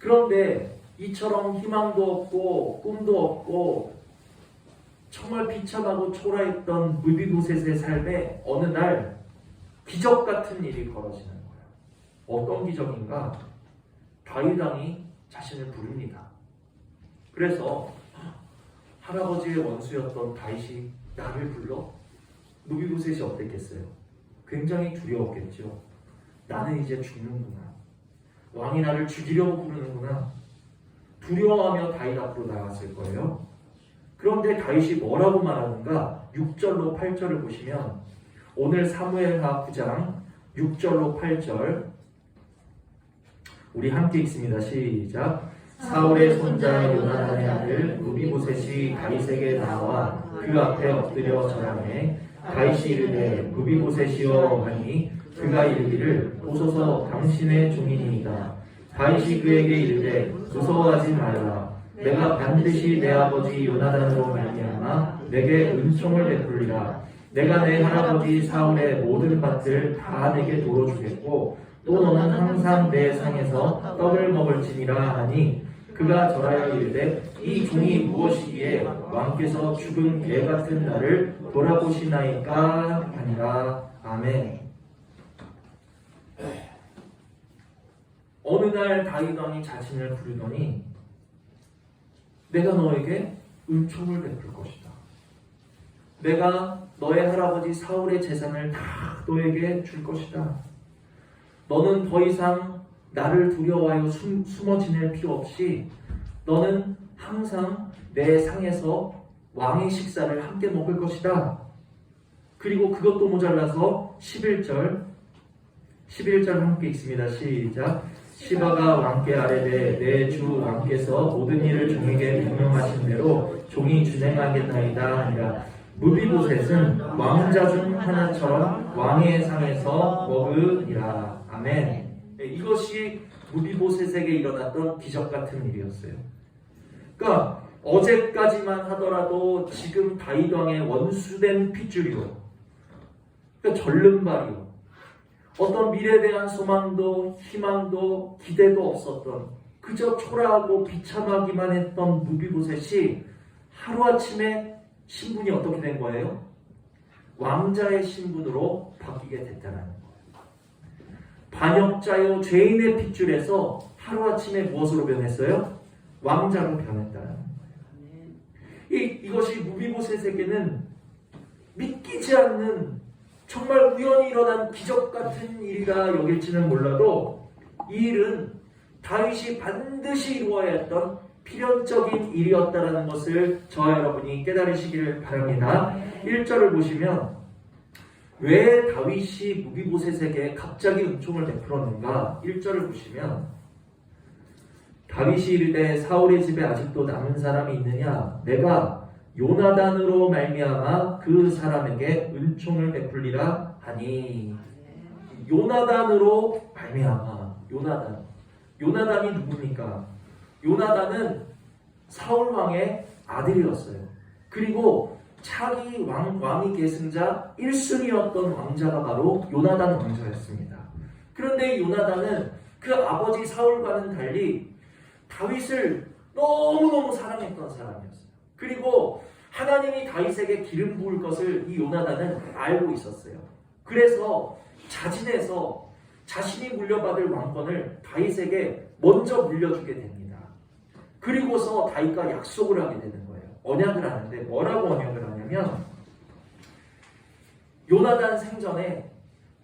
그런데 이처럼 희망도 없고 꿈도 없고 정말 비참하고 초라했던 무비보셋의 삶에 어느 날 기적 같은 일이 벌어지는 거예요. 어떤 기적인가? 다윗 왕이 자신을 부릅니다. 그래서 할아버지의 원수였던 다윗이 나를 불러? 무비보셋이 어땠겠어요? 굉장히 두려웠겠죠. 나는 이제 죽는구나. 왕이 나를 죽이려고 부르는구나. 두려워하며 다윗 앞으로 나갔을 거예요. 그런데 다윗이 뭐라고 말하는가? 6절로 8절을 보시면 오늘 사무엘하 9장 6절로 8절 우리 함께 읽습니다. 시작. 사울의 손자 요나단의 아들 무비보셋이 다윗에게 나와 그 앞에 엎드려 절하매 다윗이 이르되 무비보셋이여 하니 그가 이르기를 보소서 당신의 종이니이다. 다윗이 그에게 이르되 무서워하지 말라. 내가 반드시 내 아버지 요나단으로 말미암아 내게 은총을 베풀리라. 내가 내 할아버지 사울의 모든 밭을 다 내게 도로 주겠고 또 너는 항상 내 상에서 떡을 먹을지니라 하니 그가 절하여 이르되 이 종이 무엇이기에 왕께서 죽은 개 같은 나를 돌아보시나이까 하니라. 아멘. 어느 날 다윗 왕이 자신을 부르더니 내가 너에게 은총을 베풀 것이다. 내가 너의 할아버지 사울의 재산을 다 너에게 줄 것이다. 너는 더 이상 나를 두려워하여 숨어 지낼 필요 없이 너는 항상 내 상에서 왕의 식사를 함께 먹을 것이다. 그리고 그것도 모자라서 11절 함께 읽습니다. 시작. 시바가 왕께 아뢰되 내 주 왕께서 모든 일을 종에게 명령하신 대로 종이 준행하겠나이다 하니라. 무비보셋은 왕자 중 하나처럼 왕의 상에서 먹으리라. 아멘. 이것이 무비보셋에게 일어났던 기적 같은 일이었어요. 그러니까 어제까지만 하더라도 지금 다윗 왕의 원수된 핏줄이요. 그러니까 절름발이요. 어떤 미래에 대한 소망도 희망도 기대도 없었던 그저 초라하고 비참하기만 했던 무비보셋이 하루아침에 신분이 어떻게 된 거예요? 왕자의 신분으로 바뀌게 됐다는 거예요. 반역자요 죄인의 핏줄에서 하루아침에 무엇으로 변했어요? 왕자로 변했다는 거예요. 이것이 무비보셋에게는 믿기지 않는 정말 우연히 일어난 기적 같은 일이라 여길지는 몰라도 이 일은 다윗이 반드시 이루어야 했던 필연적인 일이었다는 것을 저와 여러분이 깨달으시기를 바랍니다. 1절을 보시면 왜 다윗이 무비보셋에게 갑자기 은총을 베풀었는가? 1절을 보시면 다윗이 이르되 사울의 집에 아직도 남은 사람이 있느냐? 내가 요나단으로 말미암아 그 사람에게 은총을 베풀리라 하니. 요나단으로 말미암아. 요나단이 누굽니까? 요나단은 사울 왕의 아들이었어요. 그리고 차기 왕위 계승자 1순위였던 왕자가 바로 요나단 왕자였습니다. 그런데 요나단은 그 아버지 사울과는 달리 다윗을 너무너무 사랑했던 사람이었어요. 그리고 하나님이 다윗에게 기름 부을 것을 이 요나단은 알고 있었어요. 그래서 자진해서 자신이 물려받을 왕권을 다윗에게 먼저 물려주게 됩니다. 그리고서 다윗과 약속을 하게 되는 거예요. 언약을 하는데 뭐라고 언약을 하냐면 요나단 생전에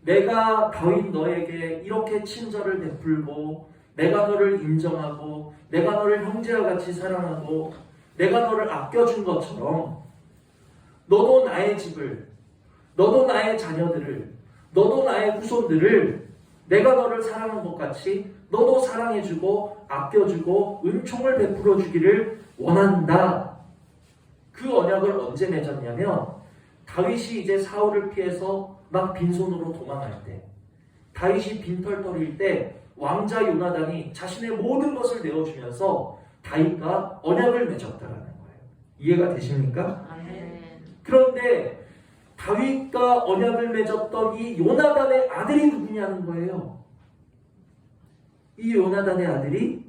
내가 다윗 너에게 이렇게 친절을 베풀고 내가 너를 인정하고 내가 너를 형제와 같이 사랑하고 내가 너를 아껴준 것처럼 너도 나의 집을, 너도 나의 자녀들을, 너도 나의 후손들을 내가 너를 사랑한 것 같이 너도 사랑해주고 아껴주고 은총을 베풀어 주기를 원한다. 그 언약을 언제 맺었냐면 다윗이 이제 사울을 피해서 막 빈손으로 도망할 때, 다윗이 빈털터리일 때 왕자 요나단이 자신의 모든 것을 내어주면서 다윗과 언약을 맺었다라는 거예요. 이해가 되십니까? 그런데 다윗과 언약을 맺었던 이 요나단의 아들이 누구냐는 거예요. 이 요나단의 아들이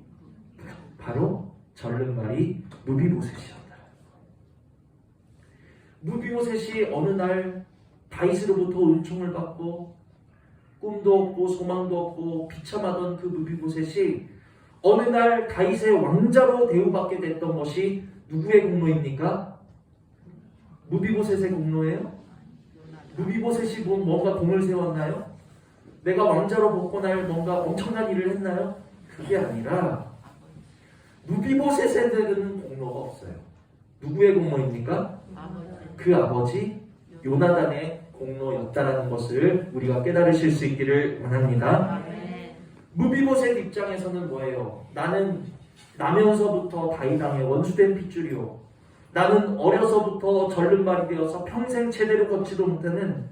바로 절름발이 무비보셋이었다. 무비보셋이 어느 날 다윗으로부터 은총을 받고 꿈도 없고 소망도 없고 비참하던 그 무비보셋이 어느 날 다윗의 왕자로 대우받게 됐던 것이 누구의 공로입니까? 무비보셋의 공로예요? 무비보셋이 뭔가 공을 세웠나요? 내가 왕자로 복고 날 뭔가 엄청난 일을 했나요? 그게 아니라 무비보셋에게는 공로가 없어요. 누구의 공로입니까? 그 아버지 요나단의 공로였다라는 것을 우리가 깨달으실 수 있기를 원합니다. 무비보셋 입장에서는 뭐예요? 나는 나면서부터 다윗왕의 원수된 핏줄이요. 나는 어려서부터 절름발이 되어서 평생 제대로 걷지도 못하는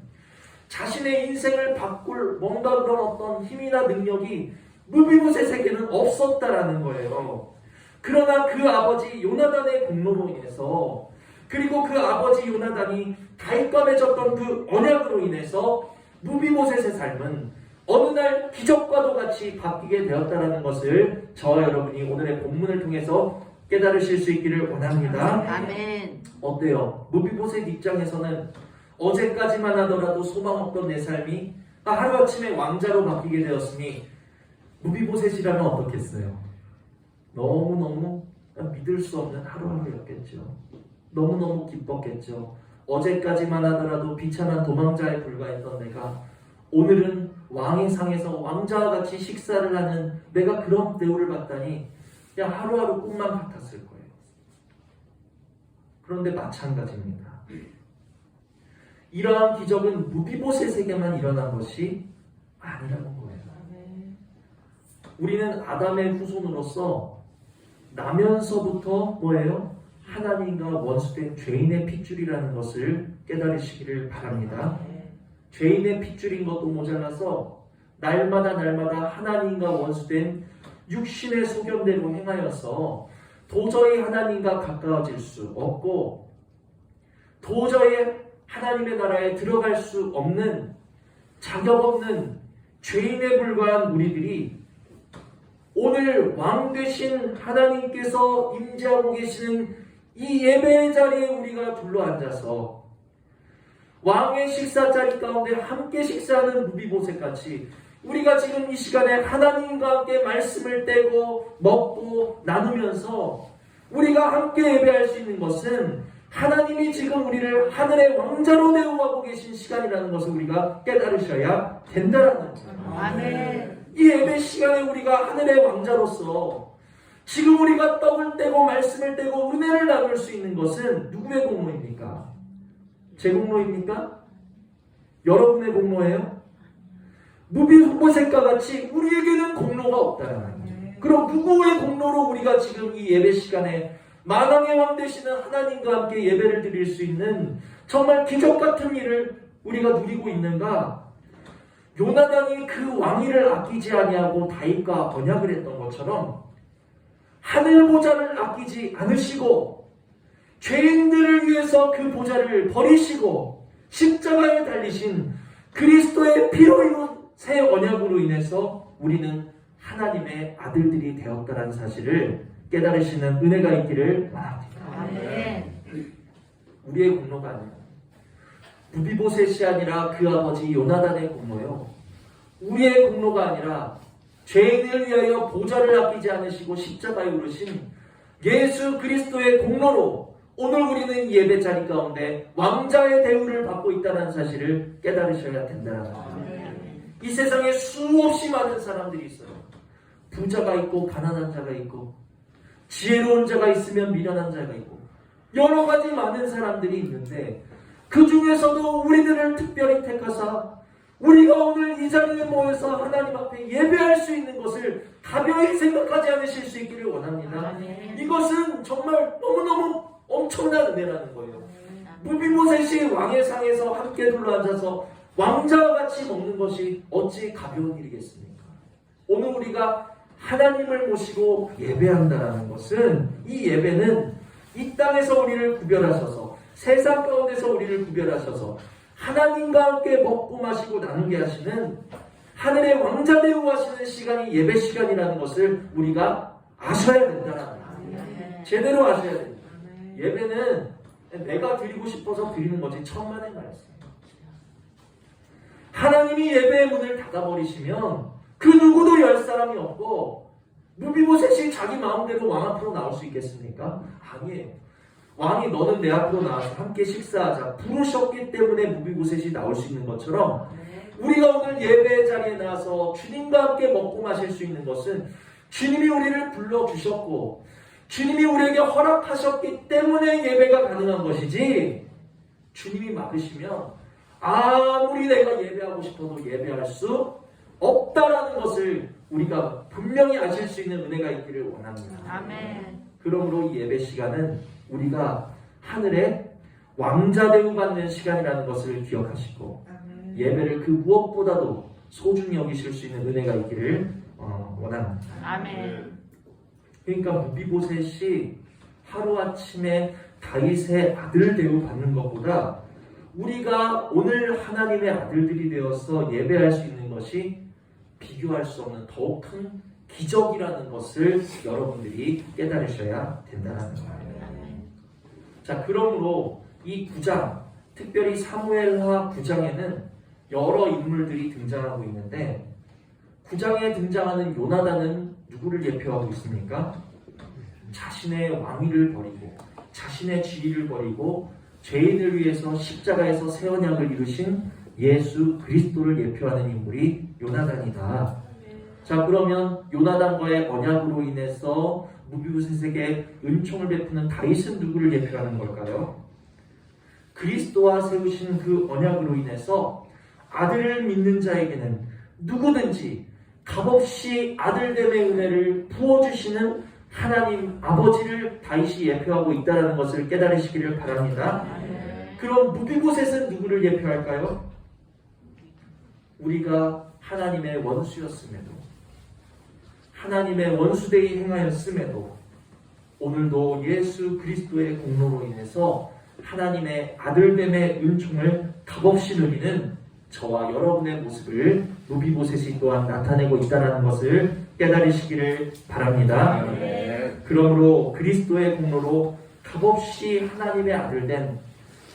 자신의 인생을 바꿀 뭔가 그런 어떤 힘이나 능력이 무비보셋에게는 없었다라는 거예요. 그러나 그 아버지 요나단의 공로로 인해서 그리고 그 아버지 요나단이 다윗과 맺었던 그 언약으로 인해서 무비보셋의 삶은 어느 날 기적과도 같이 바뀌게 되었다는 것을 저와 여러분이 오늘의 본문을 통해서 깨달으실 수 있기를 원합니다. 아멘. 어때요? 무비보셋 입장에서는 어제까지만 하더라도 소망 없던 내 삶이 하루아침에 왕자로 바뀌게 되었으니 무비보셋이라면 어떻겠어요? 너무너무 믿을 수 없는 하루하루였겠죠. 너무너무 기뻤겠죠. 어제까지만 하더라도 비참한 도망자에 불과했던 내가 오늘은 왕의 상에서 왕자와 같이 식사를 하는 내가 그런 대우를 받다니 그냥 하루하루 꿈만 같았을 거예요. 그런데 마찬가지입니다. 이러한 기적은 무비보셋에게만 일어난 것이 아니라는 거예요. 우리는 아담의 후손으로서 나면서부터 뭐예요? 하나님과 원수된 죄인의 핏줄이라는 것을 깨달으시기를 바랍니다. 죄인의 핏줄인 것도 모자라서 날마다 하나님과 원수된 육신의 소견대로 행하여서 도저히 하나님과 가까워질 수 없고 도저히 하나님의 나라에 들어갈 수 없는 자격 없는 죄인에 불과한 우리들이 오늘 왕 되신 하나님께서 임재하고 계시는 이 예배의 자리에 우리가 둘러앉아서 왕의 식사 자리 가운데 함께 식사하는 무비보셋같이 우리가 지금 이 시간에 하나님과 함께 말씀을 떼고 먹고 나누면서 우리가 함께 예배할 수 있는 것은 하나님이 지금 우리를 하늘의 왕자로 대우하고 계신 시간이라는 것을 우리가 깨달으셔야 된다는 거예요. 아멘. 이 예배 시간에 우리가 하늘의 왕자로서 지금 우리가 떡을 떼고 말씀을 떼고 은혜를 나눌 수 있는 것은 누구의 공로입니까? 제 공로입니까? 여러분의 공로예요? 무비보셋과 같이 우리에게는 공로가 없다는 거예요. 그럼 누구의 공로로 우리가 지금 이 예배 시간에 만왕의 왕 되시는 하나님과 함께 예배를 드릴 수 있는 정말 기적 같은 일을 우리가 누리고 있는가? 요나단이 그 왕위를 아끼지 아니하고 다윗과 언약을 했던 것처럼 하늘 보좌를 아끼지 않으시고 죄인들을 위해서 그 보좌를 버리시고 십자가에 달리신 그리스도의 피로 이룬 새 언약으로 인해서 우리는 하나님의 아들들이 되었다는 사실을 깨달으시는 은혜가 있기를 바랍니다. 아멘. 우리의 공로가 아니라 무비보셋이 아니라 그 아버지 요나단의 공로요. 우리의 공로가 아니라 죄인을 위하여 보좌를 아끼지 않으시고 십자가에 오르신 예수 그리스도의 공로로 오늘 우리는 예배 자리 가운데 왕자의 대우를 받고 있다는 사실을 깨달으셔야 된다는 거예요. 이 세상에 수없이 많은 사람들이 있어요. 부자가 있고 가난한 자가 있고 지혜로운 자가 있으면 미련한 자가 있고 여러 가지 많은 사람들이 있는데 그 중에서도 우리들을 특별히 택하사 우리가 오늘 이 자리에 모여서 하나님 앞에 예배할 수 있는 것을 가벼이 생각하지 않으실 수 있기를 원합니다. 이것은 정말 너무너무 엄청난 은혜라는 거예요. 무비보셋이 왕의 상에서 함께 둘러앉아서 왕자와 같이 먹는 것이 어찌 가벼운 일이겠습니까? 오늘 우리가 하나님을 모시고 예배한다는 것은 이 예배는 이 땅에서 우리를 구별하셔서 세상 가운데서 우리를 구별하셔서 하나님과 함께 먹고 마시고 나누게 하시는 하늘의 왕자 대우하시는 시간이 예배 시간이라는 것을 우리가 아셔야 된다는 거예요. 아멘. 제대로 아셔야 됩니다. 예배는 내가 드리고 싶어서 드리는 거지 천만의 말씀. 하나님이 예배의 문을 닫아버리시면 그 누구도 열 사람이 없고 무비보셋이 자기 마음대로 왕 앞으로 나올 수 있겠습니까? 아니에요. 왕이 너는 내 앞으로 나와서 함께 식사하자 부르셨기 때문에 무비보셋이 나올 수 있는 것처럼 우리가 오늘 예배 자리에 나와서 주님과 함께 먹고 마실 수 있는 것은 주님이 우리를 불러주셨고 주님이 우리에게 허락하셨기 때문에 예배가 가능한 것이지 주님이 막으시면 아무리 내가 예배하고 싶어도 예배할 수 없다라는 것을 우리가 분명히 아실 수 있는 은혜가 있기를 원합니다. 아멘. 그러므로 이 예배 시간은 우리가 하늘의 왕자 대우 받는 시간이라는 것을 기억하시고 예배를 그 무엇보다도 소중히 여기실 수 있는 은혜가 있기를 원합니다. 아멘. 그러니까 무비보셋이 하루아침에 다윗의 아들 대우 받는 것보다 우리가 오늘 하나님의 아들들이 되어서 예배할 수 있는 것이 비교할 수 없는 더욱 큰 기적이라는 것을 여러분들이 깨달으셔야 된다는 거예요. 자, 그러므로 이 9장, 특별히 사무엘하 9장에는 여러 인물들이 등장하고 있는데 9장에 등장하는 요나단은 누구를 예표하고 있습니까? 자신의 왕위를 버리고 자신의 지위를 버리고 죄인을 위해서 십자가에서 새 언약을 이루신 예수 그리스도를 예표하는 인물이 요나단이다. 자, 그러면 요나단과의 언약으로 인해서 무비보셋에게 은총을 베푸는 다윗은 누구를 예표하는 걸까요? 그리스도와 세우신 그 언약으로 인해서 아들을 믿는 자에게는 누구든지 값없이 아들됨의 은혜를 부어주시는 하나님 아버지를 다윗이 예표하고 있다는 것을 깨달으시기를 바랍니다. 그럼 무비보셋은 누구를 예표할까요? 우리가 하나님의 원수였음에도 하나님의 원수되이 행하였음에도 오늘도 예수 그리스도의 공로로 인해서 하나님의 아들됨의 은총을 값없이 누리는 저와 여러분의 모습을 무비보셋이 또한 나타내고 있다는 것을 깨달으시기를 바랍니다. 그러므로 그리스도의 공로로 값없이 하나님의 아들된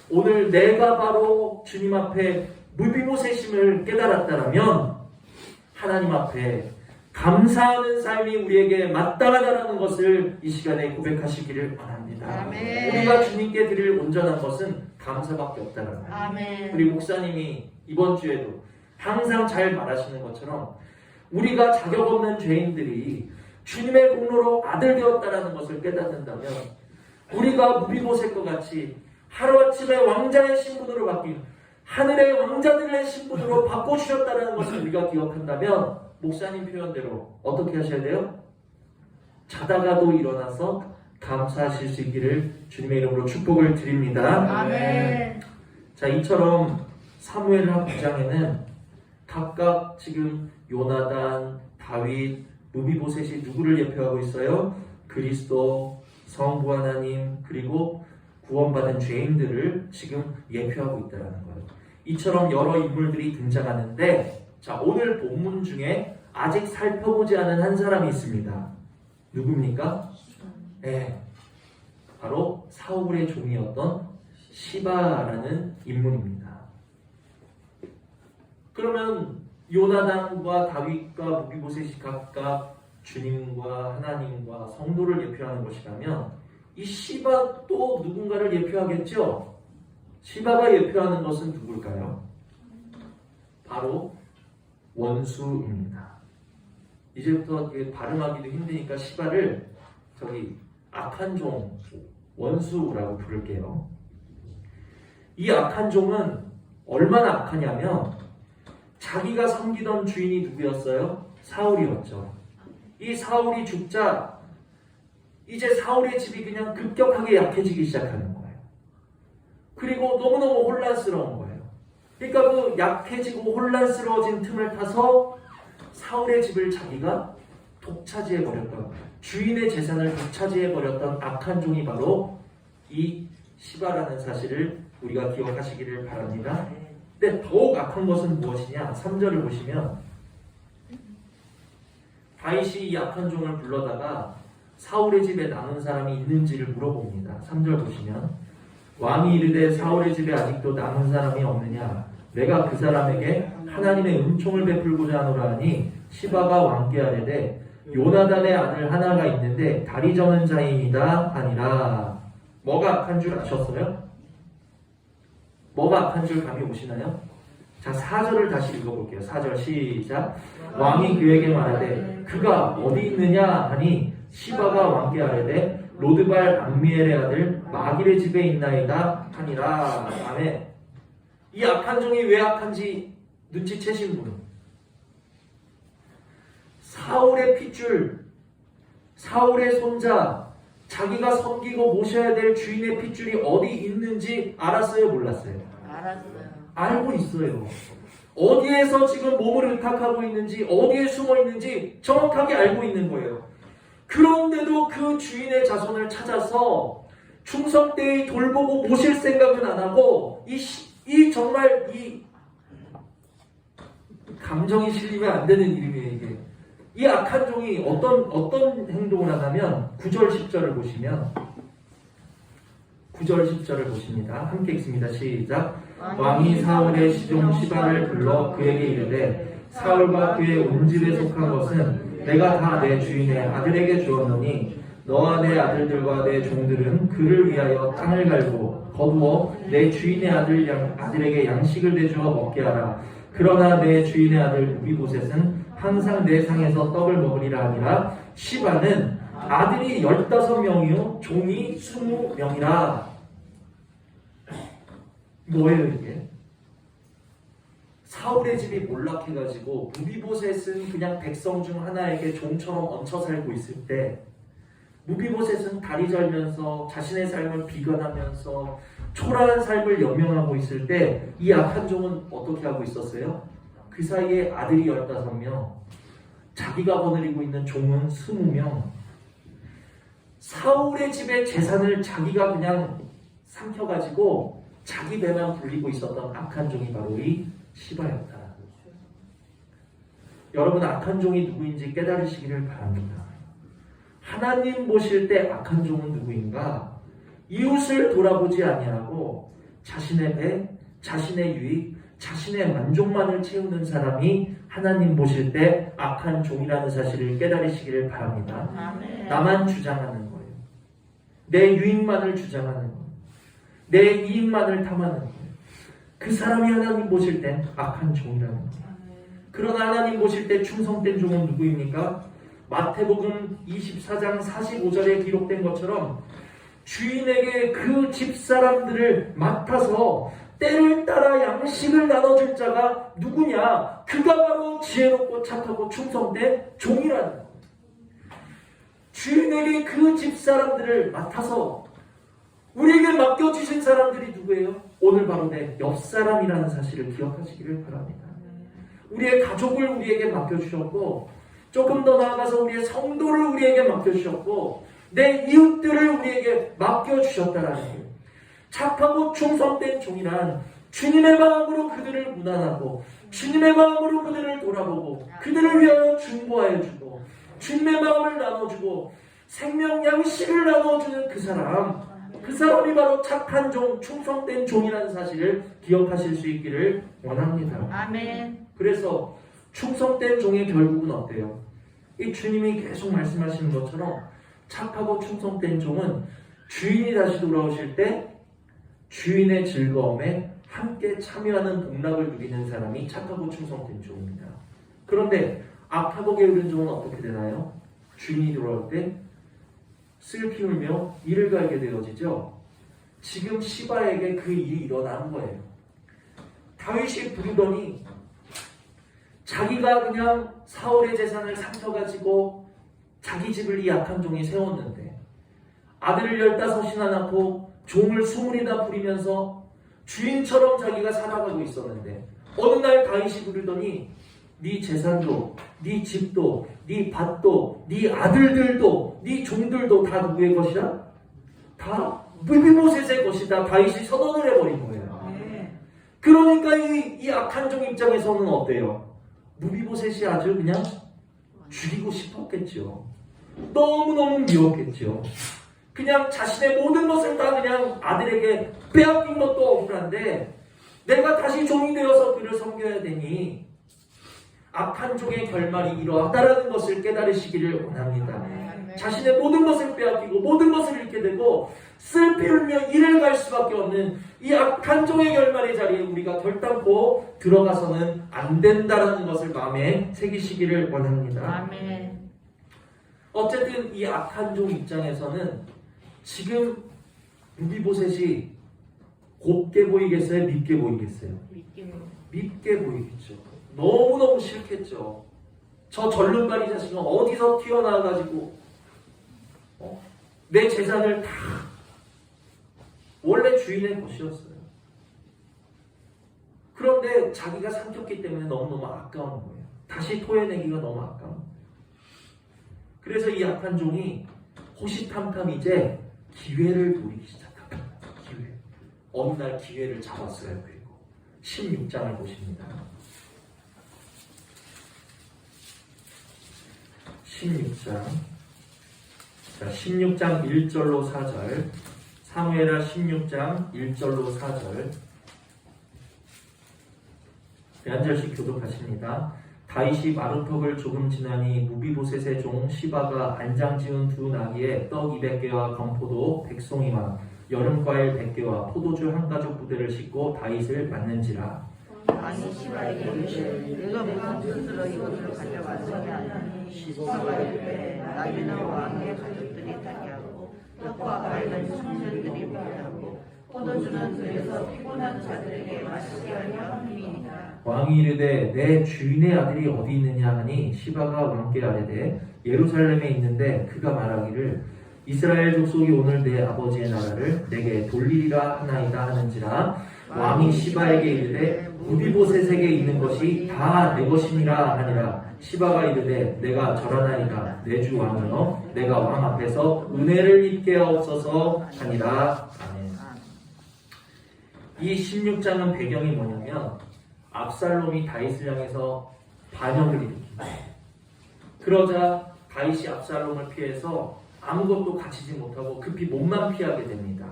오늘 내가 바로 주님 앞에 무비보셋임을 깨달았다면 하나님 앞에 감사하는 삶이 우리에게 마땅하다는 것을 이 시간에 고백하시기를 바랍니다. 아멘. 우리가 주님께 드릴 온전한 것은 감사밖에 없다는 거예요. 아멘. 우리 목사님이 이번 주에도 항상 잘 말하시는 것처럼 우리가 자격 없는 죄인들이 주님의 공로로 아들 되었다는 것을 깨닫는다면 우리가 무비보셋과 같이 하루아침에 왕자의 신분으로 바뀐 하늘의 왕자들의 신분으로 바꿔주셨다는 것을 우리가 기억한다면 목사님 표현대로 어떻게 하셔야 돼요? 자다가도 일어나서 감사하실 수 있기를 주님의 이름으로 축복을 드립니다. 아멘. 자, 이처럼 사무엘하 9장에는 각각 지금 요나단, 다윗, 무비보셋이 누구를 예표하고 있어요? 그리스도, 성부 하나님, 그리고 구원받은 죄인들을 지금 예표하고 있다는 거예요. 이처럼 여러 인물들이 등장하는데 자, 오늘 본문 중에 아직 살펴보지 않은 한 사람이 있습니다. 누굽니까? 네, 바로 사울의 종이었던 시바라는 인물입니다. 그러면 요나단과 다윗과 무비보셋이 각각 주님과 하나님과 성도를 예표하는 것이라면 이 시바 또 누군가를 예표하겠죠? 시바가 예표하는 것은 누굴까요? 바로 원수입니다. 이제부터 발음하기도 힘드니까 시바를 악한 종, 원수라고 부를게요. 이 악한 종은 얼마나 악하냐면 자기가 섬기던 주인이 누구였어요? 사울이었죠. 이 사울이 죽자 이제 사울의 집이 그냥 급격하게 약해지기 시작하는 거예요. 그리고 너무너무 혼란스러운 거예요. 그러니까 그 약해지고 혼란스러워진 틈을 타서 사울의 집을 자기가 독차지해버렸던, 주인의 재산을 독차지해버렸던 악한 종이 바로 이 시바라는 사실을 우리가 기억하시기를 바랍니다. 근데 더욱 악한 것은 무엇이냐? 3절을 보시면 다윗이 이 악한 종을 불러다가 사울의 집에 남은 사람이 있는지를 물어봅니다. 3절 보시면 왕이 이르되 사울의 집에 아직도 남은 사람이 없느냐 내가 그 사람에게 하나님의 은총을 베풀고자 하노라 하니 시바가 왕께 아뢰되 요나단의 아들 하나가 있는데 다리 저는 자이니이다 하니라. 뭐가 악한 줄 아셨어요? 뭐가 악한 줄 감이 오시나요? 자, 4절을 다시 읽어볼게요. 4절 시작. 왕이 그에게 말하되 그가 어디 있느냐 하니 시바가 왕께 아뢰되 로드발 암미엘의 아들 마길의 집에 있나이다 하니라. 아멘. 이 악한 종이 왜 악한지 눈치채신 분. 사울의 핏줄, 사울의 손자, 자기가 섬기고 모셔야 될 주인의 핏줄이 어디 있는지 알았어요, 몰랐어요? 알았어요. 알고 있어요. 어디에서 지금 몸을 의탁하고 있는지, 어디에 숨어 있는지 정확하게 알고 있는 거예요. 그런데도 그 주인의 자손을 찾아서 충성 때에 돌보고 모실 생각은 안 하고 정말 이 감정이 실리면 안 되는 일이에요, 이게. 이 악한 종이 어떤 행동을 하냐면 9절 10절을 보시면 9절 10절을 보십니다. 함께 읽습니다. 시작. 왕이 사울의 시종 시바를 불러 그에게 이르되 사울과 그의 온 집에 속한 것은 내가 다 내 주인의 아들에게 주었노니 너와 내 아들들과 내 종들은 그를 위하여 땅을 갈고 거두어 내 주인의 아들에게 양식을 내주어 먹게 하라. 그러나 내 주인의 아들 무비보셋은 항상 내 상에서 떡을 먹으리라 하니라. 시바는 아들이 15명이요 종이 20명이라. 뭐예요 이게? 사울의 집이 몰락해가지고 무비보셋은 그냥 백성 중 하나에게 종처럼 얹혀 살고 있을 때 무비보셋은 다리 절면서 자신의 삶을 비관하면서 초라한 삶을 연명하고 있을 때 이 악한 종은 어떻게 하고 있었어요? 그 사이에 아들이 15명, 자기가 거느리고 있는 종은 20명. 사울의 집의 재산을 자기가 그냥 삼켜가지고 자기 배만 불리고 있었던 악한 종이 바로 이 시바였다. 여러분, 악한 종이 누구인지 깨달으시기를 바랍니다. 하나님 보실 때 악한 종은 누구인가? 이웃을 돌아보지 아니하고 자신의 배, 자신의 유익, 자신의 만족만을 채우는 사람이 하나님 보실 때 악한 종이라는 사실을 깨달으시기를 바랍니다. 아멘. 나만 주장하는 거예요. 내 유익만을 주장하는 거예요. 내 이익만을 탐하는 거예요. 그 사람이 하나님 보실 때 악한 종이라는 거예요. 그러나 하나님 보실 때 충성된 종은 누구입니까? 마태복음 24장 45절에 기록된 것처럼 주인에게 그 집사람들을 맡아서 때를 따라 양식을 나눠줄 자가 누구냐? 그가 바로 지혜롭고 착하고 충성된 종이라는 거예요. 주인에게 그 집사람들을 맡아서 우리에게 맡겨주신 사람들이 누구예요? 오늘 바로 내 옆사람이라는 사실을 기억하시기를 바랍니다. 우리의 가족을 우리에게 맡겨주셨고 조금 더 나아가서 우리의 성도를 우리에게 맡겨주셨고 내 이웃들을 우리에게 맡겨주셨다라는 거예요. 착하고 충성된 종이란 주님의 마음으로 그들을 무난하고 주님의 마음으로 그들을 돌아보고 그들을 위하여 중보하여주고 주님의 마음을 나눠주고 생명 양식을 나눠주는 그 사람이 바로 착한 종, 충성된 종이라는 사실을 기억하실 수 있기를 원합니다. 아멘. 그래서 충성된 종의 결국은 어때요? 이 주님이 계속 말씀하시는 것처럼 착하고 충성된 종은 주인이 다시 돌아오실 때 주인의 즐거움에 함께 참여하는 복락을 누리는 사람이 착하고 충성된 종입니다. 그런데 악하고 게으른 종은 어떻게 되나요? 주인이 돌아올 때 슬피 울며 이를 갈게 되어지죠. 지금 시바에게 그 일이 일어난 거예요. 다윗이 부르더니 자기가 그냥 사울의 재산을 삼켜가지고 자기 집을 이 악한 종이 세웠는데 아들을 15이나 낳고 종을 20이나 부리면서 주인처럼 자기가 살아가고 있었는데 어느 날 다윗이 부르더니 네 재산도, 네 집도, 네 밭도, 네 아들들도, 네 종들도 다 누구의 것이다? 다 무비보셋의 것이다. 다윗이 선언을 해버린 거예요. 그러니까 이 악한 종 입장에서는 어때요? 무비보셋이 아주 그냥 죽이고 싶었겠죠. 너무너무 미웠겠죠. 그냥 자신의 모든 것을 다 그냥 아들에게 빼앗긴 것도 억울한데 내가 다시 종이 되어서 그를 섬겨야 되니 악한 종의 결말이 이러하다라는 것을 깨달으시기를 원합니다. 자신의 모든 것을 빼앗기고 모든 것을 잃게 되고 슬피 울며 이를 갈 수밖에 없는 이 악한 종의 결말의 자리에 우리가 결단코 들어가서는 안 된다라는 것을 마음에 새기시기를 원합니다. 아멘. 어쨌든 이 악한 종 입장에서는 지금 무비보셋이 곱게 보이겠어요? 밉게 보이겠어요? 밉게 보이겠죠. 너무너무 싫겠죠. 저 절름발이 자식은 어디서 튀어나와가지고 내 재산을 다 원래 주인의 것이었어요. 그런데 자기가 삼켰기 때문에 너무너무 아까운 거예요. 다시 토해내기가 너무 아까운 거예요. 그래서 이 악한 종이 호시탐탐 이제 기회를 노리기 시작합니다. 기회. 어느 날 기회를 잡았어요. 그리고 16장을 보십니다. 16장. 자, 16장 1절로 4절. 사무엘하 16장 1절로 4절. 한 절씩 교독하십니다. 다윗이 마루턱을 조금 지나니 무비보셋의 종 시바가 안장 지은 두 나귀에 떡 200개와 건포도 100송이와 여름과일 100개와 포도주 한 가죽 부대를 싣고 다윗을 맞는지라. 아니 시바에게 이르되 내가 무슨 뜻으로 이것을 가져왔느냐. 시바가 이르되 나귀는 왕의 가족들이 타게 하고 떡과 과일은 청년들이 먹게 하고 포도주는 들에서 피곤한 자들에게 마시게 하려 함이니라. 왕이 이르되 내 주인의 아들이 어디 있느냐 하니 시바가 왕께 아뢰되 예루살렘에 있는데 그가 말하기를 이스라엘 족속이 오늘 내 아버지의 나라를 내게 돌리리라 하나이다 하는지라. 왕이 시바에게 이르되 무비보셋에게 있는 것이 다 내 것이니라 하니라. 시바가 이르되 내가 절하나이다. 내 주 왕이여 내가 왕 앞에서 은혜를 입게 하옵소서 하니라. 아멘. 이 16장은 배경이 뭐냐면 압살롬이 다윗을 향해서 반역을 일으킵니다. 그러자 다윗이 압살롬을 피해서 아무것도 갖추지 못하고 급히 몸만 피하게 됩니다.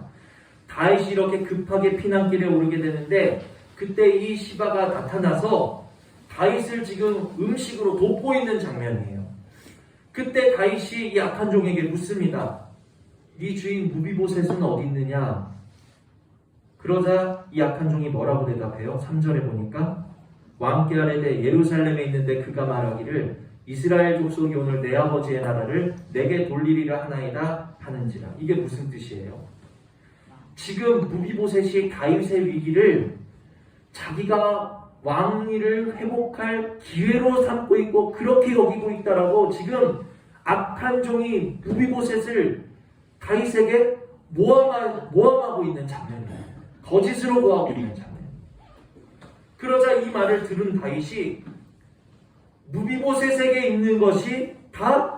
다윗이 이렇게 급하게 피난길에 오르게 되는데 그때 이 시바가 나타나서 다윗을 지금 음식으로 돕고 있는 장면이에요. 그때 다윗이 이 악한 종에게 묻습니다. 네 주인 무비보셋은 어디 있느냐? 그러자 이 악한 종이 뭐라고 대답해요? 3절에 보니까 왕께 아뢰되 예루살렘에 있는데 그가 말하기를 이스라엘 족속이 오늘 내 아버지의 나라를 내게 돌리리라 하나이다 하는지라. 이게 무슨 뜻이에요? 지금 무비보셋이 다윗의 위기를 자기가 왕위를 회복할 기회로 삼고 있고 그렇게 여기고 있다라고 지금 악한 종이 무비보셋을 다윗에게 모함하고 있는 장면이에요. 거짓으로 구하고 있는 장면. 그러자 이 말을 들은 다윗이 무비보셋에게 있는 것이 다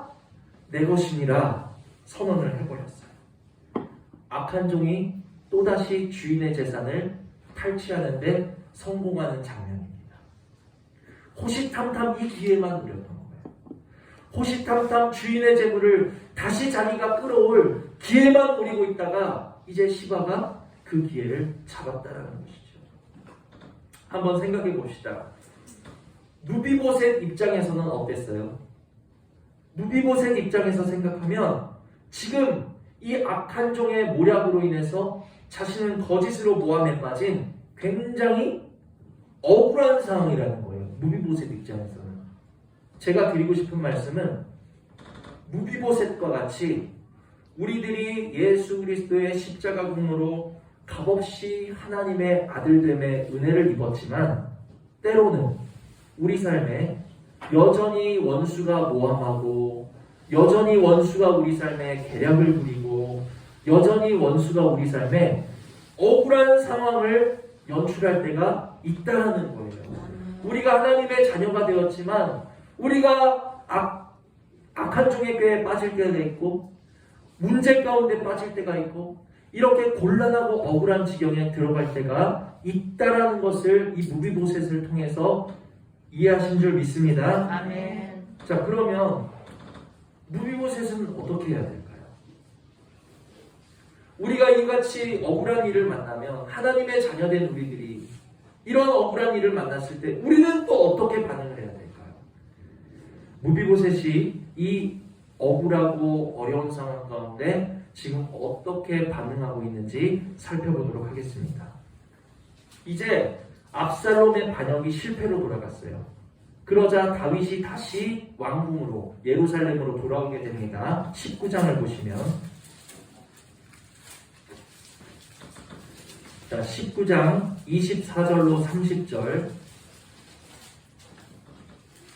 내 것이니라 선언을 해버렸어요. 악한 종이 또다시 주인의 재산을 탈취하는데 성공하는 장면입니다. 호시탐탐 이 기회만 노렸던 거예요. 호시탐탐 주인의 재물을 다시 자기가 끌어올 기회만 노리고 있다가 이제 시바가 그 기회를 잡았다라는 것이죠. 한번 생각해 봅시다. 무비보셋 입장에서는 어땠어요? 무비보셋 입장에서 생각하면 지금 이 악한 종의 모략으로 인해서 자신은 거짓으로 모함에 빠진 굉장히 억울한 상황이라는 거예요. 무비보셋 입장에서는. 제가 드리고 싶은 말씀은 무비보셋과 같이 우리들이 예수 그리스도의 십자가 공로로 값없이 하나님의 아들됨의 은혜를 입었지만 때로는 우리 삶에 여전히 원수가 모함하고 여전히 원수가 우리 삶에 계략을 부리고 여전히 원수가 우리 삶에 억울한 상황을 연출할 때가 있다는 거예요. 우리가 하나님의 자녀가 되었지만 우리가 악한 종의 꾀에 빠질 때가 있고 문제 가운데 빠질 때가 있고 이렇게 곤란하고 억울한 지경에 들어갈 때가 있다라는 것을 이 무비보셋을 통해서 이해하신 줄 믿습니다. 아멘. 자, 그러면 무비보셋은 어떻게 해야 될까요? 우리가 이같이 억울한 일을 만나면 하나님의 자녀된 우리들이 이런 억울한 일을 만났을 때 우리는 또 어떻게 반응을 해야 될까요? 무비보셋이 이 억울하고 어려운 상황 가운데 지금 어떻게 반응하고 있는지 살펴보도록 하겠습니다. 이제 압살롬의 반역이 실패로 돌아갔어요. 그러자 다윗이 다시 왕궁으로 예루살렘으로 돌아오게 됩니다. 19장을 보시면 자, 19장 24절로 30절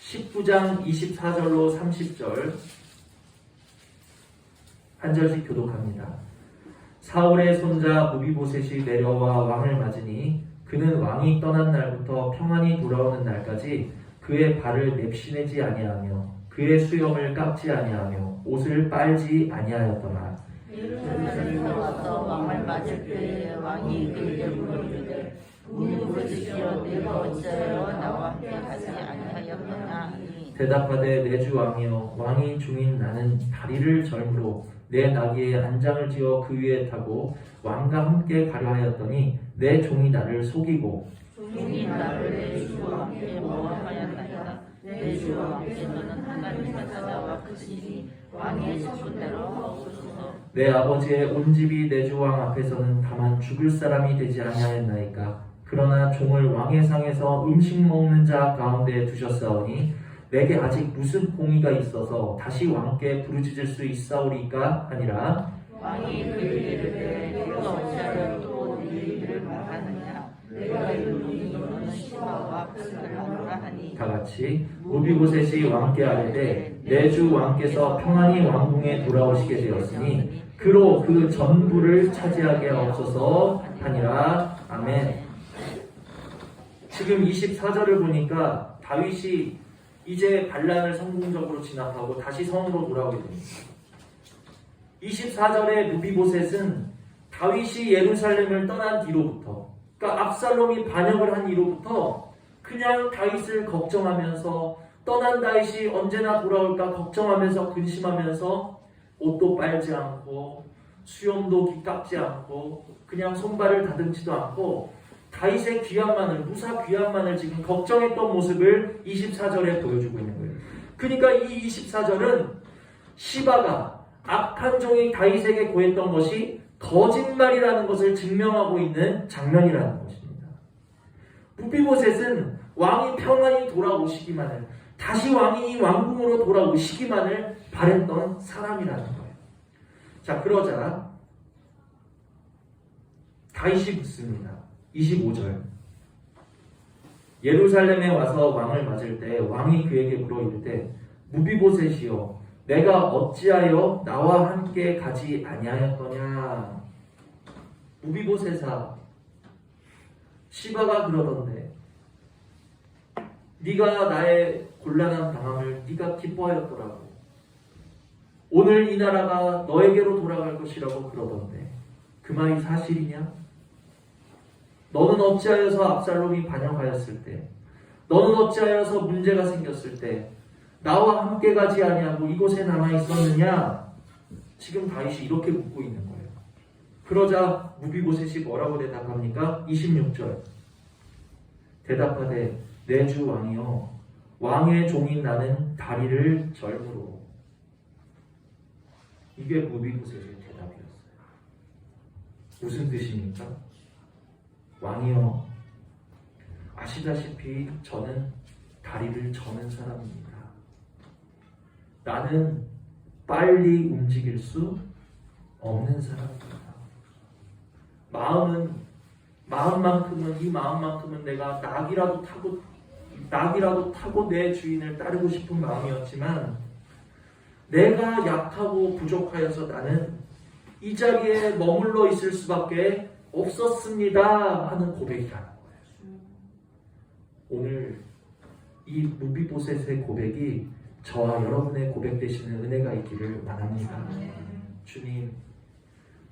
19장 24절로 30절 한 절씩 교독합니다. 사울의 손자 무비보셋이 내려와 왕을 맞으니 그는 왕이 떠난 날부터 평안히 돌아오는 날까지 그의 발을 냅시내지 아니하며 그의 수염을 깎지 아니하며 옷을 빨지 아니하였더라. 예루살렘에서 와서 왕을 맞을 때 왕이 그에게 물으시되 무비보셋이여 내가 어찌하여 나와 함께 가지 아니하였느냐 하니 대답하되 내 주 왕이여 왕이 중인 나는 다리를 절므로 내 나귀에 안장을 지어 그 위에 타고 왕과 함께 가려 하였더니 내 종이 나를 속이고 종이 나를 내 주와 함께 모함하였나이다. 내 주와 함께 너는 하나님을 찾아와 크시니 왕의 싶은대로 하옵소서. 내 아버지의 온 집이 내 주 왕 앞에서는 다만 죽을 사람이 되지 아니하였나이까. 그러나 종을 왕의 상에서 음식 먹는 자 가운데 두셨사오니 내게 아직 무슨 공의가 있어서 다시 왕께 부르짖을 수 있사오리까 하니라. 왕이 그에게 이르되 내가 어찌하여 또 네 일을 말하느냐. 내가 이르노니 너는 시바와 같을 하노라 하니 다 같이 무비보셋이 왕께 아뢰되 내 주 왕께서 평안히 왕궁에 돌아오시게 되었으니 그로 그 전부를 차지하게 하옵소서 하니라. 아멘. 지금 24절을 보니까 다윗이 이제 반란을 성공적으로 진압하고 다시 성으로 돌아오게 됩니다. 24절의 무비보셋은 다윗이 예루살렘을 떠난 뒤로부터, 그러니까 압살롬이 반역을 한 뒤로부터 그냥 다윗을 걱정하면서 떠난 다윗이 언제나 돌아올까 걱정하면서 근심하면서 옷도 빨지 않고 수염도 깎지 않고 그냥 손발을 다듬지도 않고 다윗의 귀함만을, 무사 귀함만을 지금 걱정했던 모습을 24절에 보여주고 있는 거예요. 그러니까 이 24절은 시바가 악한 종이 다윗에게 고했던 것이 거짓말이라는 것을 증명하고 있는 장면이라는 것입니다. 무비보셋은 왕이 평안히 돌아오시기만을, 다시 왕이 이 왕궁으로 돌아오시기만을 바랬던 사람이라는 거예요. 자, 그러자 다윗이 묻습니다. 25절 예루살렘에 와서 왕을 맞을 때 왕이 그에게 물어 이르되 무비보셋이여 내가 어찌하여 나와 함께 가지 아니하였더냐. 무비보셋아, 시바가 그러던데 네가 나의 곤란한 당함을 네가 기뻐하였더라고. 오늘 이 나라가 너에게로 돌아갈 것이라고 그러던데 그 말이 사실이냐? 너는 어찌하여서 압살롬이 반역하였을 때, 너는 어찌하여서 문제가 생겼을 때 나와 함께 가지 아니하고 이곳에 남아 있었느냐? 지금 다윗이 이렇게 묻고 있는 거예요. 그러자 무비보셋이 뭐라고 대답합니까? 26절 대답하되 내 주 왕이여 왕의 종인 나는 다리를 절므로. 이게 무비보셋의 대답이었어요. 무슨 뜻입니까? 왕이여, 아시다시피 저는 다리를 저는 사람입니다. 나는 빨리 움직일 수 없는 사람입니다. 마음만큼은 이 마음만큼은 내가 낙이라도 타고 내 주인을 따르고 싶은 마음이었지만 내가 약하고 부족하여서 나는 이 자리에 머물러 있을 수밖에 없었습니다 하는 고백이라는 거예요. 오늘 이 무비보셋의 고백이 저와 여러분의 고백 되시는 은혜가 있기를 바랍니다. 주님,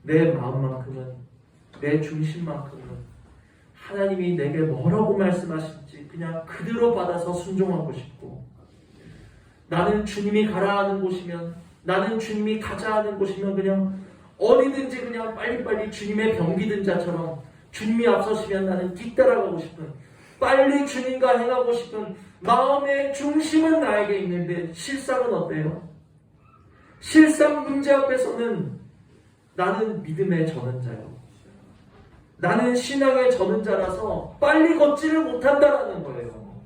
내 마음만큼은, 내 중심만큼은 하나님이 내게 뭐라고 말씀하실지 그냥 그대로 받아서 순종하고 싶고, 나는 주님이 가라 하는 곳이면 나는 주님이 가자 하는 곳이면 그냥 어디든지 그냥 빨리빨리 주님의 병기든 자처럼 주님이 앞서시면 나는 뒤따라가고 싶은, 빨리 주님과 행하고 싶은 마음의 중심은 나에게 있는데 실상은 어때요? 실상 문제 앞에서는 나는 믿음의 전은자요. 나는 신앙의 전은자라서 빨리 걷지를 못한다라는 거예요.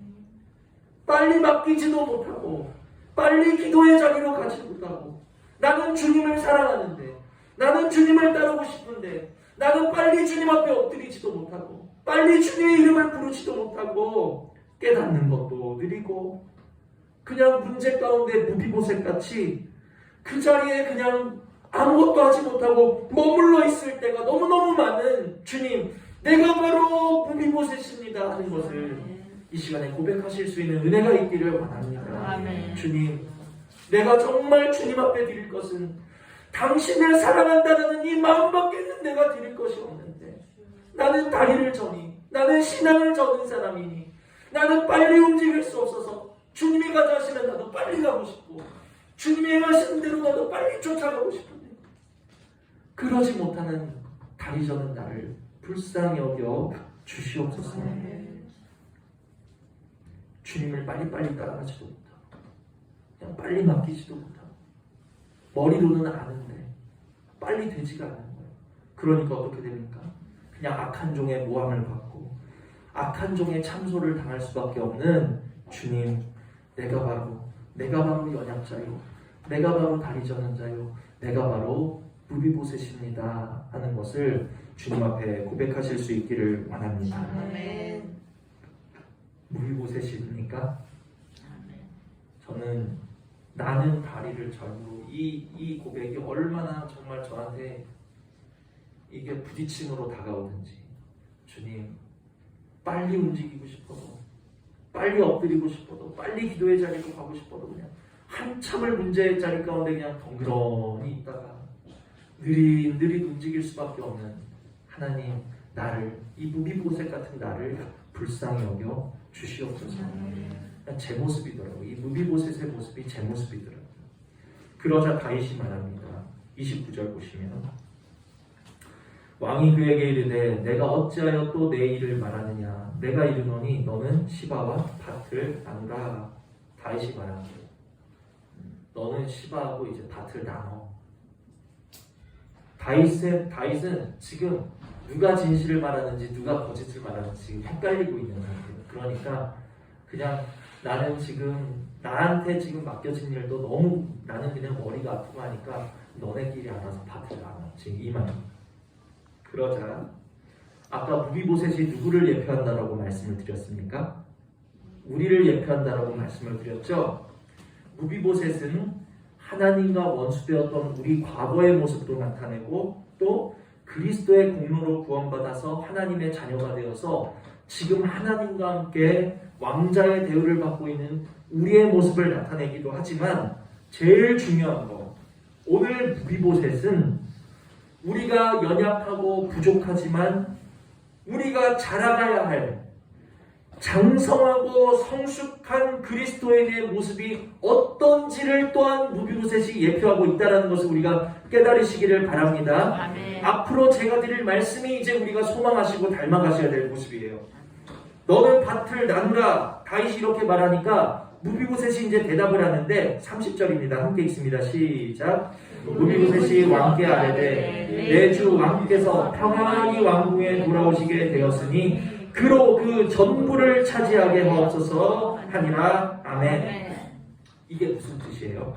빨리 맡기지도 못하고 빨리 기도의 자리로 가지 못하고, 나는 주님을 사랑하는데, 나는 주님을 따르고 싶은데, 나는 빨리 주님 앞에 엎드리지도 못하고 빨리 주님의 이름을 부르지도 못하고 깨닫는 것도 느리고 그냥 문제 가운데 무비보셋같이 그 자리에 그냥 아무것도 하지 못하고 머물러 있을 때가 너무너무 많은 주님, 내가 바로 무비보셋입니다 하는 것을 이 시간에 고백하실 수 있는 은혜가 있기를 원합니다. 아멘. 주님, 내가 정말 주님 앞에 드릴 것은 당신을 사랑한다는 이 마음밖에는 내가 드릴 것이 없는데, 나는 다리를 저니, 나는 신앙을 저는 사람이니, 나는 빨리 움직일 수 없어서 주님이 가자 하시면 나도 빨리 가고 싶고, 주님이 행하시는 대로 나도 빨리 쫓아가고 싶은데, 그러지 못하는 다리 저는 나를 불쌍히 여겨 주시옵소서. 주님을 빨리빨리 따라가지도 못하고 그냥 빨리 맡기지도 못하고 머리로는 아는데 빨리 되지가 않는 거예요. 그러니까 어떻게 됩니까? 그냥 악한 종의 모함을 받고 악한 종의 참소를 당할 수밖에 없는 주님, 내가 바로 연약자요, 내가 바로 다리 저는 자요, 내가 바로 무비보셋입니다 하는 것을 주님 앞에 고백하실 수 있기를 원합니다. 아멘. 무비보셋입니까? 저는 나는 다리를 절고 이 고백이 얼마나 정말 저한테 이게 부딪힘으로 다가오든지, 주님, 빨리 움직이고 싶어도, 빨리 엎드리고 싶어도, 빨리 기도의 자리로 가고 싶어도 그냥 한참을 문제의 자리 가운데 그냥 덩그러니 있다가 느릿느릿 움직일 수밖에 없는 하나님, 나를, 이 무비보셋 같은 나를 불쌍히 여겨 주시옵소서. 제 모습이더라고요. 이 무비보셋의 모습이 제 모습이더라고요. 그러자 다윗이 말합니다. 29절 보시면, 왕이 그에게 이르되 내가 어찌하여 또 내 일을 말하느냐, 내가 이르노니 너는 시바와 밭을 나누라. 다윗이 말합니다. 너는 시바하고 이제 밭을 나눠. 다윗은 지금 누가 진실을 말하는지 누가 거짓을 말하는지 지금 헷갈리고 있는 상태예요. 그러니까 그냥 나는 지금 나한테 지금 맡겨진 일도 너무, 나는 그냥 머리가 아프고 하니까 너네끼리 알아서 밭을 나눠. 지금 이 말입니다. 그러자 아까 무비보셋이 누구를 예표한다라고 말씀을 드렸습니까? 우리를 예표한다라고 말씀을 드렸죠. 무비보셋은 하나님과 원수되었던 우리 과거의 모습도 나타내고, 또 그리스도의 공로로 구원받아서 하나님의 자녀가 되어서 지금 하나님과 함께 왕자의 대우를 받고 있는 우리의 모습을 나타내기도 하지만, 제일 중요한 거, 오늘 무비보셋은 우리가 연약하고 부족하지만 우리가 자라가야 할 장성하고 성숙한 그리스도인의 모습이 어떤지를 또한 무비보셋이 예표하고 있다는 것을 우리가 깨달으시기를 바랍니다. 아멘. 앞으로 제가 드릴 말씀이 이제 우리가 소망하시고 닮아가셔야 될 모습이에요. 너는 밭을 나누라. 다윗이 이렇게 말하니까 무비보셋이 이제 대답을 하는데 30절입니다. 함께 읽습니다. 시작. 무비보셋이 왕께 아뢰되 내 주 왕께서 평안히 왕궁에 돌아오시게 되었으니 그로 그 전부를 차지하게 하옵소서 하니라. 아멘. 이게 무슨 뜻이에요?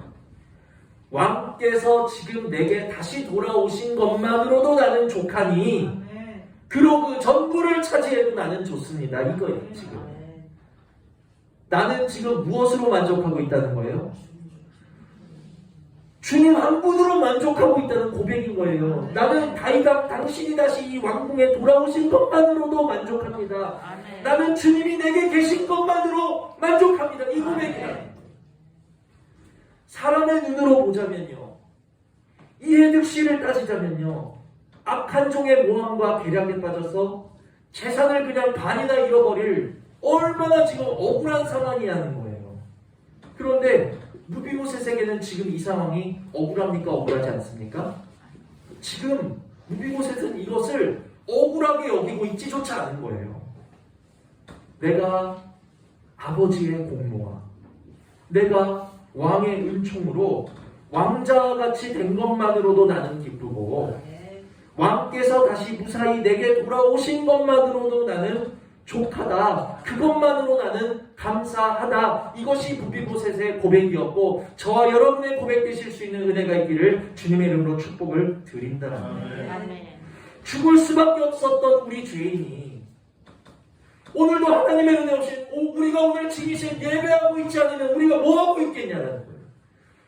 왕께서 지금 내게 다시 돌아오신 것만으로도 나는 족하니 그로 그 전부를 차지해도 나는 좋습니다. 이거예요. 지금 나는 지금 무엇으로 만족하고 있다는 거예요? 주님 한 분으로 만족하고 있다는 고백인 거예요. 나는 다이가 당신이 다시 이 왕궁에 돌아오신 것만으로도 만족합니다. 나는 주님이 내게 계신 것만으로 만족합니다. 이 고백이에요. 사람의 눈으로 보자면요, 이해득 씨를 따지자면요, 악한 종의 모함과 계략에 빠져서 재산을 그냥 반이나 잃어버릴 얼마나 지금 억울한 상황이라는 거예요. 그런데 무비보셋에게는 지금 이 상황이 억울합니까? 억울하지 않습니까? 지금 무비보셋은 이것을 억울하게 여기고 있지조차 않은 거예요. 내가 아버지의 공로와 내가 왕의 은총으로 왕자같이 된 것만으로도 나는 기쁘고 왕께서 다시 무사히 내게 돌아오신 것만으로도 나는 족하다. 그것만으로 나는 감사하다. 이것이 무비보셋의 고백이었고 저와 여러분의 고백되실 수 있는 은혜가 있기를 주님의 이름으로 축복을 드린다. 아멘. 죽을 수밖에 없었던 우리 죄인이 오늘도 하나님의 은혜 없이 우리가 오늘 지기신 예배하고 있지 않으면 우리가 뭐하고 있겠냐는 거예요.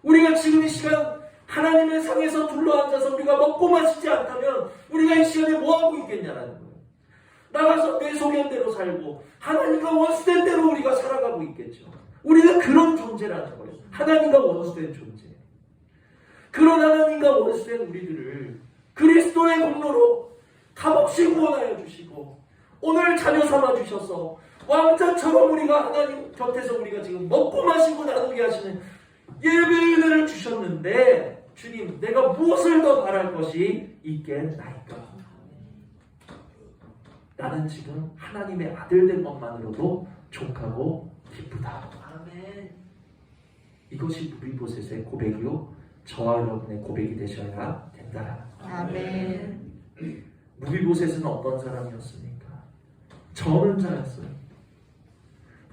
우리가 지금 이 시간 하나님의 상에서 둘러앉아서 우리가 먹고 마시지 않다면 우리가 이 시간에 뭐하고 있겠냐는 거예요. 나가서 내 소견대로 살고 하나님과 원수된 대로 우리가 살아가고 있겠죠. 우리는 그런 존재라는 거예요. 하나님과 원수된 존재. 그런 하나님과 원수된 우리들을 그리스도의 공로로 값없이 구원하여 주시고 오늘 자녀 삼아 주셔서 왕자처럼 우리가 하나님 곁에서 우리가 지금 먹고 마시고 나누게 하시는 예배의 은혜를 주셨는데 주님 내가 무엇을 더 바랄 것이 있겠나이까. 나는 지금 하나님의 아들 된 것만으로도 족하고 기쁘다. 아멘. 이것이 무비보셋의 고백이요 저와 여러분의 고백이 되셔야 된다. 아멘. 무비보셋은 어떤 사람이었습니까? 저는 자였어요.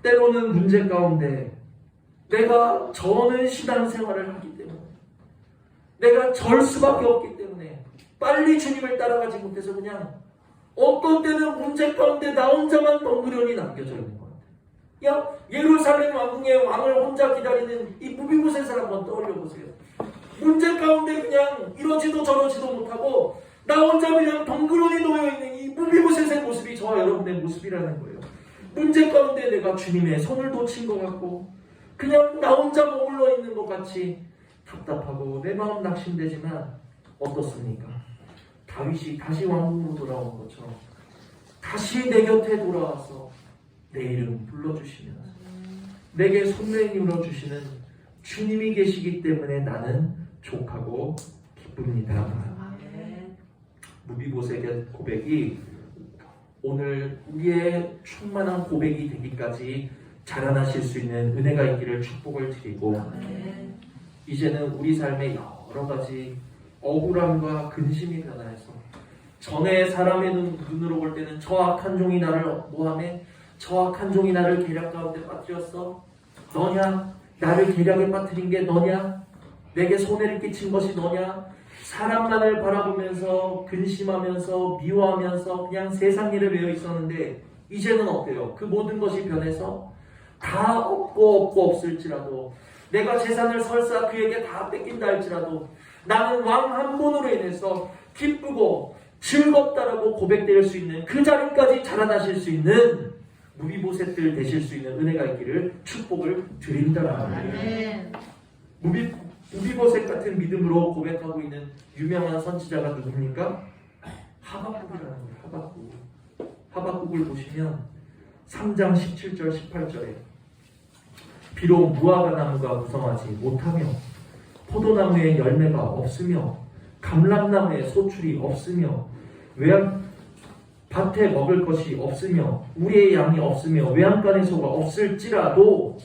때로는 문제 가운데 내가 저는 신앙생활을 하기 때문에 내가 절 수밖에 없기 때문에 빨리 주님을 따라가지 못해서 그냥 어떤 때는 문제 가운데 나 혼자만 덩그러니 남겨져 있는 것 같아요. 야 예루살렘 왕궁의 왕을 혼자 기다리는 이 무비보셋을 한번 떠올려 보세요. 문제 가운데 그냥 이러지도 저러지도 못하고 나 혼자 그냥 덩그러니 놓여있는 이 무비보셋의 모습이 저와 여러분의 모습이라는 거예요. 문제 가운데 내가 주님의 손을 놓친 것 같고 그냥 나 혼자 머물러 있는 것 같이 답답하고 내 마음 낙심되지만 어떻습니까? 다윗이 다시 왕궁으로 돌아온 것처럼 다시 내 곁에 돌아와서 내 이름 불러주시면서 내게 손내밀어 주시는 주님이 계시기 때문에 나는 족하고 기쁩니다. 무비보셋의 고백이 오늘 우리의 충만한 고백이 되기까지 자라나실 수 있는 은혜가 있기를 축복을 드리고 이제는 우리 삶의 여러 가지 억울함과 근심이 변화해서 전에 사람의 눈으로 볼 때는 저 악한 종이 나를 모함해 저 악한 종이 나를 계략 가운데 빠뜨렸어 너냐? 나를 계략에 빠뜨린 게 너냐? 내게 손해를 끼친 것이 너냐? 사람만을 바라보면서 근심하면서 미워하면서 그냥 세상 일에 매여 있었는데 이제는 어때요? 그 모든 것이 변해서 다 없고 없을지라도 내가 재산을 설사 그에게 다 뺏긴다 할지라도 나는 왕 한 분으로 인해서 기쁘고 즐겁다라고 고백될 수 있는 그 자리까지 자라나실 수 있는 무비보셋들 되실 수 있는 은혜가 있기를 축복을 드린다라는 거예요. 무비보셋 같은 믿음으로 고백하고 있는 유명한 선지자가 누굽니까? 하박국이라는 거예요. 하박국을 보시면 3장 17절 18절에 비록 무화과 나무가 무성하지 못하며 포도나무에 열매가 없으며 감람나무에 소출이 없으며 밭에 먹을 것이 없으며 우리의 양이 없으며 외양간에 소가 없을지라도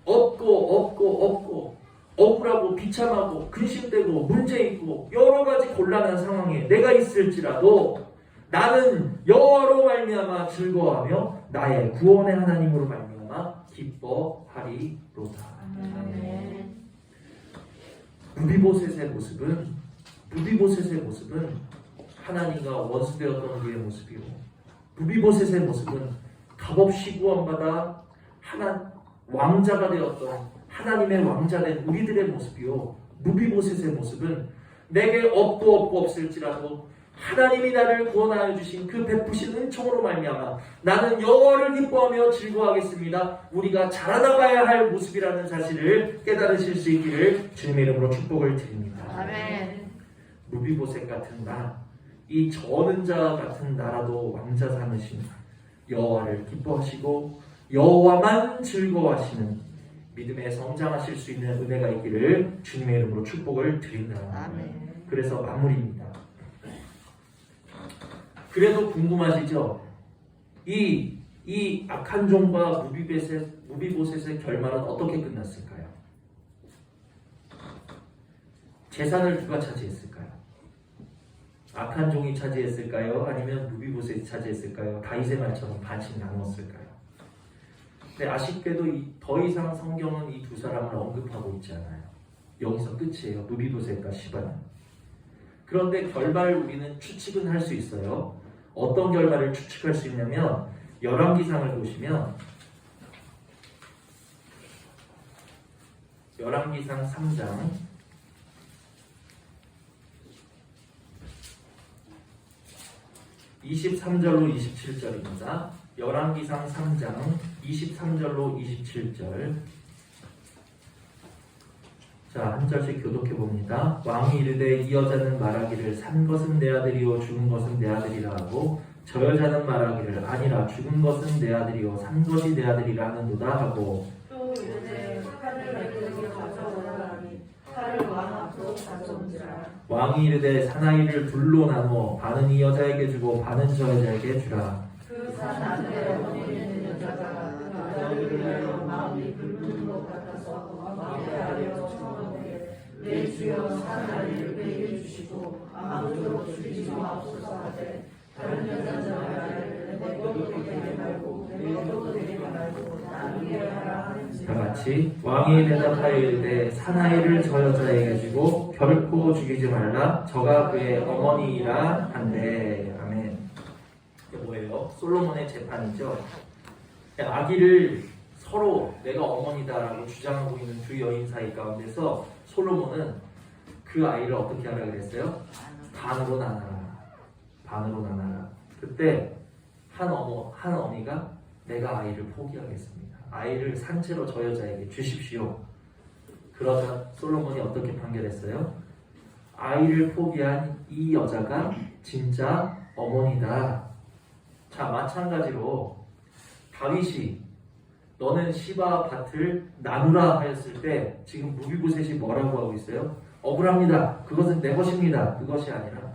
없고 억울하고 비참하고 근심되고 문제 있고 여러 가지 곤란한 상황에 내가 있을지라도 나는 여호와로 말미암아 즐거워하며 나의 구원의 하나님으로 말미암아 기뻐하리로다. 무비보셋의 모습은 하나님과 원수되었던 우리의 모습이고 무비보셋의 모습은 값없이 구원받아 왕자가 되었던 하나님의 왕자된 우리들의 모습이요 무비보셋의 모습은 내게 없고 없을지라도 하나님이 나를 구원하여 주신 그 베푸신 은총으로 말미암아 나는 여호와를 기뻐하며 즐거워하겠습니다. 우리가 자라나가야 할 모습이라는 사실을 깨달으실 수 있기를 주님의 이름으로 축복을 드립니다. 아멘. 무비보셋 같은 나, 이 저는 자 같은 나라도 왕자 삼으신 여호와를 기뻐하시고 여호와만 즐거워하시는 믿음에 성장하실 수 있는 은혜가 있기를 주님의 이름으로 축복을 드린다. 아멘. 그래서 마무리입니다. 그래도 궁금하시죠? 이 악한 종과 무비보셋의 결말은 어떻게 끝났을까요? 재산을 누가 차지했을까요? 악한 종이 차지했을까요? 아니면 무비보셋이 차지했을까요? 다윗의 말처럼 반씩 나누었을까요? 근데 아쉽게도 더 이상 성경은 이 두 사람을 언급하고 있지 않아요. 여기서 끝이에요. 무비보셋과 시바는. 그런데 결말 우리는 추측은 할 수 있어요. 어떤 결말을 추측할 수 있냐면 열왕기상을 보시면 열왕기상 3장 23절로 27절입니다. 열왕기상 3장 23절로 27절. 자, 한 절씩 교독해 봅니다. 왕이 이르되 이 여자는 말하기를 산 것은 내 아들이요 죽은 것은 내 아들이라 하고 저 여자는 말하기를 아니라 죽은 것은 내 아들이요 산 것이 내 아들이라 하는도다 하고 또 이르되 칼을 내게 가져오라니 칼을 왕 앞으로 가져온지라. 왕이 이르되 사나이를 둘로 나누어 반은 이 여자에게 주고 반은 저 여자에게 주라. 그 산 아들의 어머니 있는 여자가 그 아들을 위하여 마음이 불붙는 것 같아서 왕께 아뢰어 청하되 내 주여 사나이를 내게 주시고 아무도 주지 마옵소서 하되 다른 여자는 말하기를 내 것도 되게 말고 내 것도 되게 말고 나누게 하라 하는지. 다 같이 왕이 대답하여 이르되 사나이를 저 여자에게 주고 결코 죽이지 말라 저가 그의 어머니이라 한대. 아멘. 이게 뭐예요? 솔로몬의 재판이죠. 아기를 서로 내가 어머니다라고 주장하고 있는 두 여인 사이 가운데서 솔로몬은 그 아이를 어떻게 하라 그랬어요? 반으로 나눠라. 반으로 나눠라. 그때 한 어미가 내가 아이를 포기하겠습니다. 아이를 산채로 저 여자에게 주십시오. 그러자 솔로몬이 어떻게 판결했어요? 아이를 포기한 이 여자가 진짜 어머니다. 자, 마찬가지로 다윗이 너는 시바 밭을 나누라 하였을 때 지금 무비보셋이 뭐라고 하고 있어요? 억울합니다. 그것은 내 것입니다. 그것이 아니라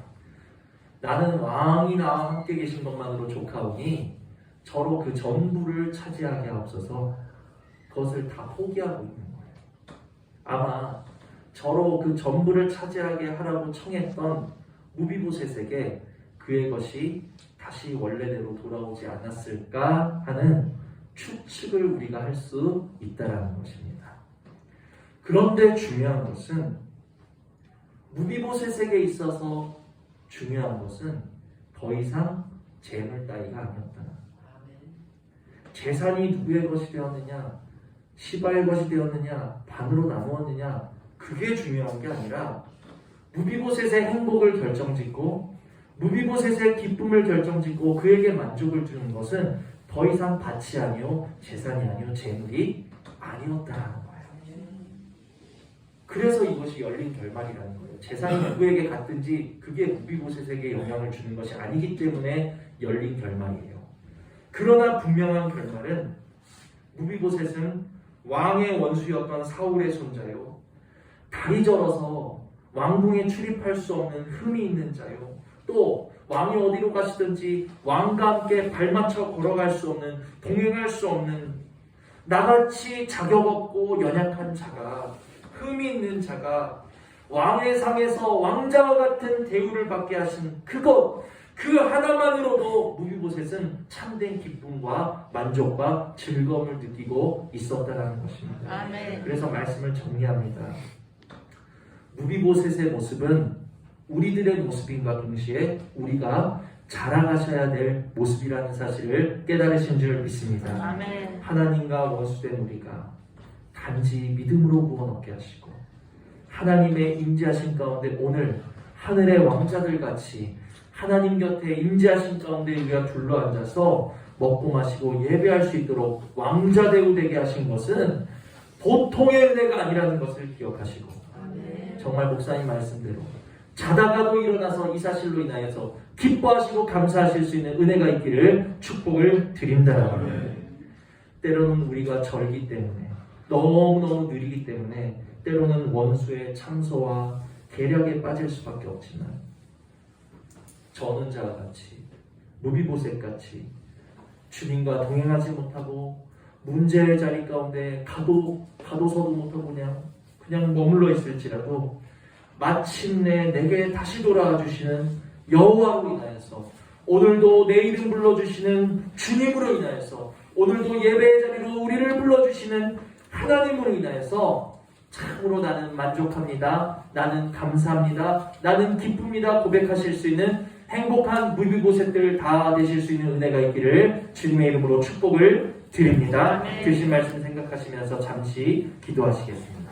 나는 왕이 나와 함께 계신 것만으로 족하오니 저로 그 전부를 차지하게 하옵소서. 그것을 다 포기하고 있는 거예요. 아마 저로 그 전부를 차지하게 하라고 청했던 무비보셋에게 그의 것이 다시 원래대로 돌아오지 않았을까 하는 추측을 우리가 할 수 있다는 것입니다. 그런데 중요한 것은 무비보셋에게 있어서 중요한 것은 더 이상 재물 따위가 아니었다. 재산이 누구의 것이 되었느냐, 시바의 것이 되었느냐, 반으로 나누었느냐, 그게 중요한 게 아니라 무비보셋의 행복을 결정짓고 무비보셋의 기쁨을 결정짓고 그에게 만족을 주는 것은 더 이상 밭이 아니요 재산이 아니요 재물이 아니었다는 거예요. 그래서 이것이 열린 결말이라는 거예요. 재산이 누구에게 갔든지 그게 무비보셋에게 영향을 주는 것이 아니기 때문에 열린 결말이에요. 그러나 분명한 결말은 무비보셋은 왕의 원수였던 사울의 손자요, 다리 절어서 왕궁에 출입할 수 없는 흠이 있는 자요, 또 왕이 어디로 가시든지 왕과 함께 발맞춰 걸어갈 수 없는, 동행할 수 없는 나같이 자격 없고 연약한 자가, 흠이 있는 자가 왕의 상에서 왕자와 같은 대우를 받게 하신 그것, 그 하나만으로도 무비보셋은 참된 기쁨과 만족과 즐거움을 느끼고 있었다는 것입니다. 아멘. 그래서 말씀을 정리합니다. 무비보셋의 모습은 우리들의 모습인과 동시에 우리가 자라가셔야 될 모습이라는 사실을 깨달으신 줄 믿습니다. 아멘. 하나님과 원수된 우리가 단지 믿음으로 구원 얻게 하시고 하나님의 임재하신 가운데 오늘 하늘의 왕자들 같이 하나님 곁에 임재하신 가운데 우리가 둘러앉아서 먹고 마시고 예배할 수 있도록 왕자 대우 되게 하신 것은 보통의 은혜가 아니라는 것을 기억하시고 정말 목사님 말씀대로 자다가도 일어나서 이 사실로 인하여서 기뻐하시고 감사하실 수 있는 은혜가 있기를 축복을 드린다. 때로는 우리가 절기 때문에 너무너무 느리기 때문에 때로는 원수의 참소와 계략에 빠질 수밖에 없지만 저는 자와 같이 무비보셋 같이 주님과 동행하지 못하고 문제의 자리 가운데 가도 서도 못하고 그냥 머물러 있을지라도 마침내 내게 다시 돌아와 주시는 여호와로 인하여서 오늘도 내 이름 불러주시는 주님으로 인하여서 오늘도 예배의 자리로 우리를 불러주시는 하나님으로 인하여서 참으로 나는 만족합니다. 나는 감사합니다. 나는 기쁩니다. 고백하실 수 있는 행복한 무비보셋들 다 되실 수 있는 은혜가 있기를 주님의 이름으로 축복을 드립니다. 드신 말씀 생각하시면서 잠시 기도하시겠습니다.